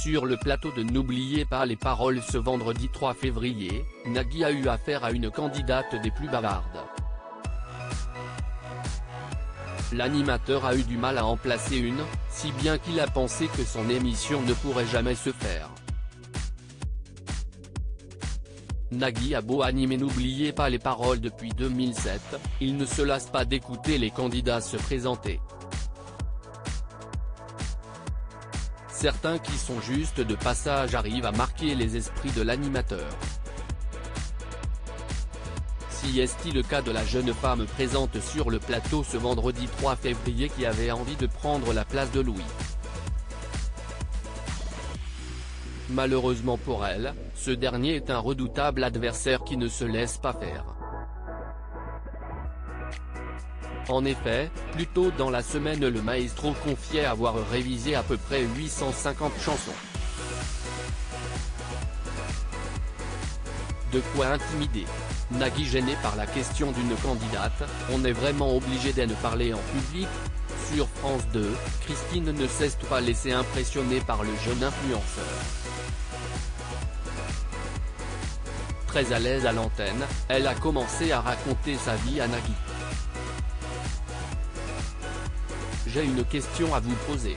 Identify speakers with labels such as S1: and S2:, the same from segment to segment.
S1: Sur le plateau de N'oubliez pas les paroles ce vendredi 3 février, Nagui a eu affaire à une candidate des plus bavardes. L'animateur a eu du mal à en placer une, si bien qu'il a pensé que son émission ne pourrait jamais se faire. Nagui a beau animer N'oubliez pas les paroles depuis 2007, il ne se lasse pas d'écouter les candidats se présenter. Certains qui sont juste de passage arrivent à marquer les esprits de l'animateur. Si est-il le cas de la jeune femme présente sur le plateau ce vendredi 3 février qui avait envie de prendre la place de Louis. Malheureusement pour elle, ce dernier est un redoutable adversaire qui ne se laisse pas faire. En effet, plus tôt dans la semaine le maestro confiait avoir révisé à peu près 850 chansons. De quoi intimider Nagui gêné par la question d'une candidate, on est vraiment obligé d'en parler en public? Sur France 2, Christine ne s'est pas laissée impressionner par le jeune influenceur. Très à l'aise à l'antenne, elle a commencé à raconter sa vie à Nagui. J'ai une question à vous poser.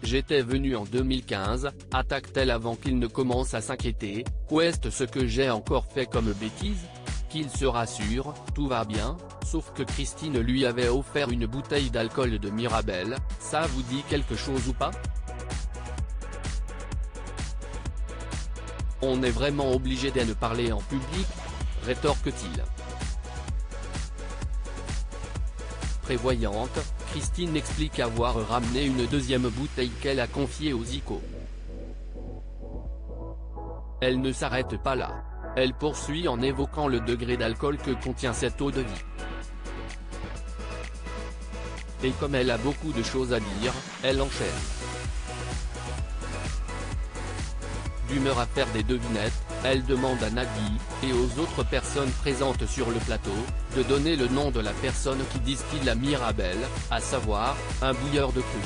S1: J'étais venu en 2015, attaque-t-elle avant qu'il ne commence à s'inquiéter, qu'est ce que j'ai encore fait comme bêtise? Qu'il se rassure, tout va bien, sauf que Christine lui avait offert une bouteille d'alcool de Mirabelle, ça vous dit quelque chose ou pas? On est vraiment obligé d'en parler en public? Rétorque-t-il. Prévoyante, Christine explique avoir ramené une deuxième bouteille qu'elle a confiée aux Zico. Elle ne s'arrête pas là. Elle poursuit en évoquant le degré d'alcool que contient cette eau de vie. Et comme elle a beaucoup de choses à dire, elle enchaîne. D'humeur à faire des devinettes, elle demande à Nagui, et aux autres personnes présentes sur le plateau, de donner le nom de la personne qui distille la Mirabelle, à savoir, un bouilleur de cru.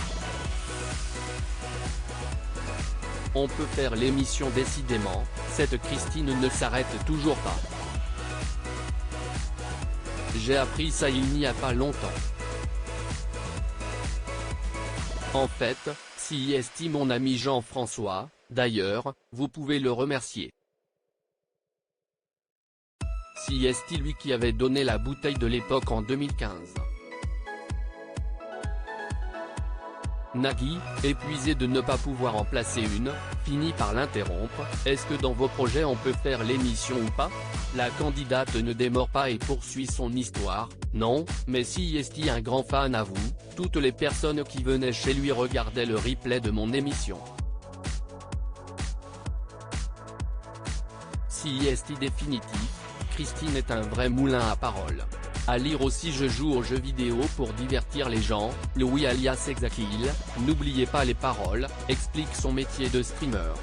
S1: On peut faire l'émission décidément, cette Christine ne s'arrête toujours pas. J'ai appris ça il n'y a pas longtemps. En fait, si est mon ami Jean-François, d'ailleurs, vous pouvez le remercier. Si est lui qui avait donné la bouteille de l'époque en 2015. Nagui, épuisé de ne pas pouvoir en placer une, finit par l'interrompre. Est-ce que dans vos projets on peut faire l'émission ou pas? La candidate ne démord pas et poursuit son histoire. Non, mais si est un grand fan à vous, toutes les personnes qui venaient chez lui regardaient le replay de mon émission. Si est définitif, Christine est un vrai moulin à paroles. À lire aussi je joue aux jeux vidéo pour divertir les gens, Louis alias Exakil, n'oubliez pas les paroles, explique son métier de streamer.